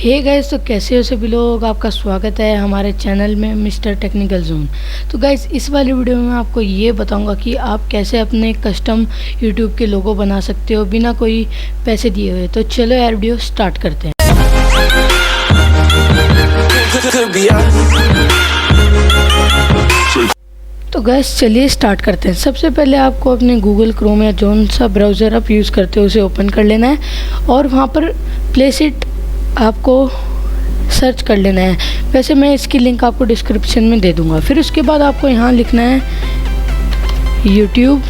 Hey guys, तो कैसे हो सभी लोग। आपका स्वागत है हमारे चैनल में मिस्टर टेक्निकल जोन। तो गाइस, इस वाली वीडियो में मैं आपको ये बताऊंगा कि आप कैसे अपने कस्टम यूट्यूब के लोगो बना सकते हो बिना कोई पैसे दिए हुए। तो चलो यार, वीडियो स्टार्ट करते हैं। तो गाइस चलिए स्टार्ट करते हैं। सबसे पहले आपको अपने गूगल क्रोम या जोन सा ब्राउज़र आप यूज़ करते हो उसे ओपन कर लेना है और वहाँ पर प्लेस इट आपको सर्च कर लेना है। वैसे मैं इसकी लिंक आपको डिस्क्रिप्शन में दे दूंगा। फिर उसके बाद आपको यहाँ लिखना है यूट्यूब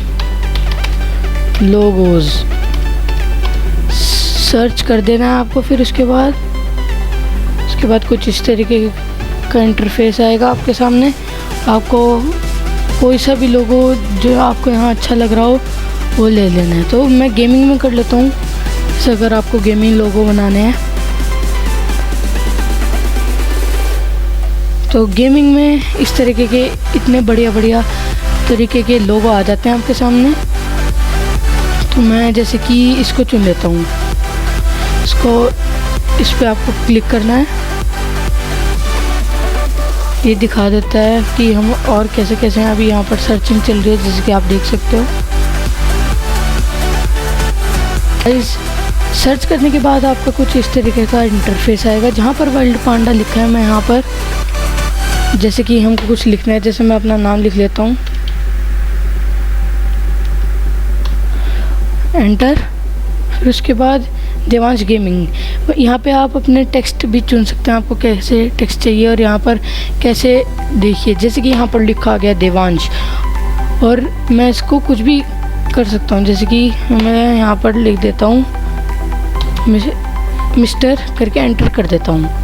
लोगोज़, सर्च कर देना है आपको। फिर उसके बाद कुछ इस तरीके का इंटरफेस आएगा आपके सामने। आपको कोई सा भी लोगो जो आपको यहाँ अच्छा लग रहा हो वो ले लेना है। तो मैं गेमिंग में कर लेता हूँ। जैसे अगर आपको गेमिंग लोगो बनाने हैं तो गेमिंग में इस तरीके के इतने बढ़िया तरीके के लोगो आ जाते हैं आपके सामने। तो मैं जैसे कि इसको चुन लेता हूँ। इस पर आपको क्लिक करना है। ये दिखा देता है कि हम और कैसे हैं। अभी यहाँ पर सर्चिंग चल रही है, जैसे कि आप देख सकते हो। सर्च करने के बाद आपका कुछ इस तरीके का इंटरफेस आएगा जहाँ पर वर्ल्ड पांडा लिखा है। मैं यहाँ पर जैसे कि हमको कुछ लिखना है, जैसे मैं अपना नाम लिख लेता हूँ, एंटर। फिर उसके बाद देवांश गेमिंग। यहाँ पे आप अपने टेक्स्ट भी चुन सकते हैं, आपको कैसे टेक्स्ट चाहिए। और यहाँ पर कैसे देखिए, जैसे कि यहाँ पर लिखा गया देवांश, और मैं इसको कुछ भी कर सकता हूँ। जैसे कि मैं यहाँ पर लिख देता हूँ मिस्टर करके एंटर कर देता हूँ।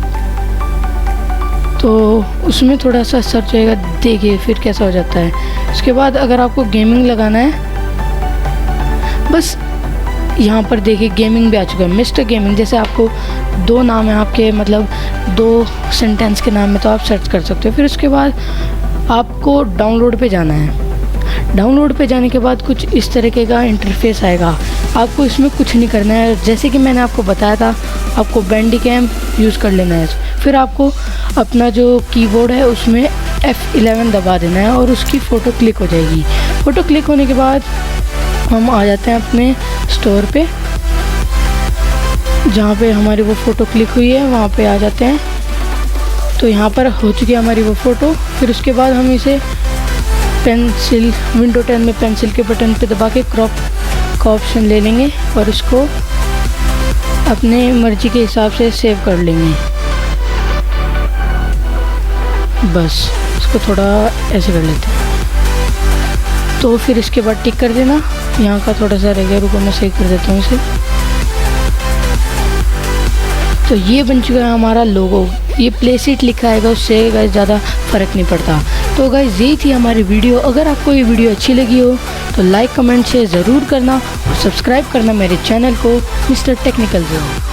तो उसमें थोड़ा सा सर्च आएगा, देखिए फिर कैसा हो जाता है। उसके बाद अगर आपको गेमिंग लगाना है, बस यहाँ पर देखिए गेमिंग भी आ चुका है, मिस्टर गेमिंग। जैसे आपको दो नाम है आपके, मतलब दो सेंटेंस के नाम में, तो आप सर्च कर सकते हो। फिर उसके बाद आपको डाउनलोड पे जाना है। डाउनलोड पे जाने के बाद कुछ इस तरीके का इंटरफेस आएगा। आपको इसमें कुछ नहीं करना है। जैसे कि मैंने आपको बताया था, आपको बैंडिकैम यूज़ कर लेना है। फिर आपको अपना जो कीबोर्ड है उसमें F11 दबा देना है और उसकी फ़ोटो क्लिक हो जाएगी। फ़ोटो क्लिक होने के बाद हम आ जाते हैं अपने स्टोर पे, जहाँ पे हमारी वो फ़ोटो क्लिक हुई है वहाँ पे आ जाते हैं। तो यहाँ पर हो चुकी है हमारी वो फ़ोटो। फिर उसके बाद हम इसे पेंसिल, विंडो 10 में पेंसिल के बटन पे दबा के क्रॉप का ऑप्शन ले लेंगे और इसको अपने मर्जी के हिसाब से सेव कर लेंगे। बस इसको थोड़ा ऐसे कर लेते हैं। तो फिर इसके बाद टिक कर देना। यहाँ का थोड़ा सा रह गया, रुको मैं सही कर देता हूँ इसे। तो ये बन चुका है हमारा लोगो। ये प्लेस इट लिखा आएगा, उससे गाइस ज़्यादा फ़र्क नहीं पड़ता। तो गाइस यही थी हमारी वीडियो। अगर आपको ये वीडियो अच्छी लगी हो तो लाइक कमेंट से ज़रूर करना और सब्सक्राइब करना मेरे चैनल को मिस्टर टेक्निकल जोन।